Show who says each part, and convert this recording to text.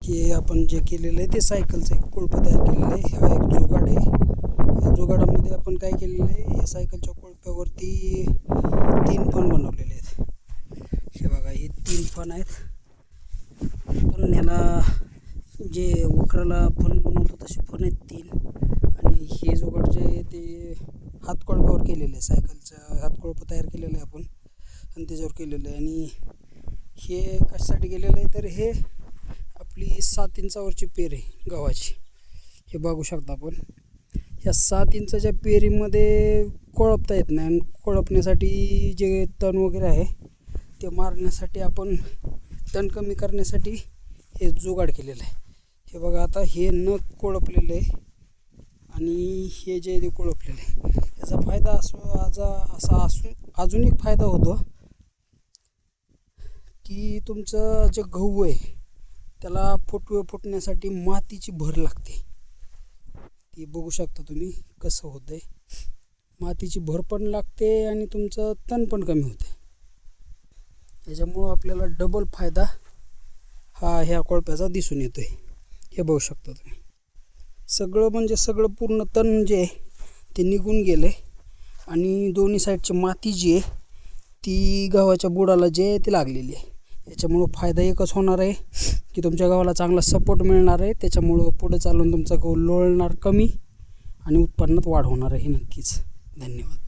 Speaker 1: की आपण जे केलेलं आहे ते सायकलचं एक कोळपं तयार केलेलं आहे. हा एक जुगाड आहे. या जुगाडामध्ये आपण काय केलेलं आहे, या सायकलच्या कोळप्यावरती 3 फण बनवलेले आहेत. हे बघा, हे 3 फण आहेत. पण याला जे वखराला फण बनवतो तसे फण आहेत 3. आणि हे जुगाड जे आहे ते हातकोळप्यावर केलेलं आहे. सायकलचं हातकोळपं तयार केलेलं आहे आपण आणि त्याच्यावर केलेलं आहे. आणि हे कशासाठी केलेलं आहे तर हे आपली 7 इंचावरची पेर आहे गव्हाची. हे बघू शकता आपण. ह्या 7 इंचाच्या पेरीमध्ये कोळपता येत नाही आणि कोळपण्यासाठी जे तण वगैरे आहे ते मारण्यासाठी आपण तण कमी करण्यासाठी हे जुगाड केलेलं आहे. हे बघा, आता हे न कोळपलेलं आहे आणि हे जे ते कोळपलेलं आहे. याचा फायदा अजून एक फायदा होतो की तुमचं जे गहू आहे त्याला फुटण्यासाठी मातीची भर लागते. ती बघू शकता तुम्ही कसं होतं आहे. मातीची भर पण लागते आणि तुमचं तण पण कमी होते. याच्यामुळं आपल्याला डबल फायदा ह्या कोळप्याचा दिसून येतो आहे. हे बघू शकता तुम्ही. सगळं पूर्ण तण जे आहे ते निघून गेलं आहे आणि दोन्ही साईडची माती जी आहे ती गव्हाच्या बुडाला जे आहे ती लागलेली आहे. याच्यामुळं फायदा एकच होणार आहे की तुमच्या गव्हाला चांगला सपोर्ट मिळणार आहे. त्याच्यामुळं पुढे चालून तुमचा गहू लोळणार कमी आणि उत्पन्नात वाढ होणार आहे. नक्कीच. धन्यवाद.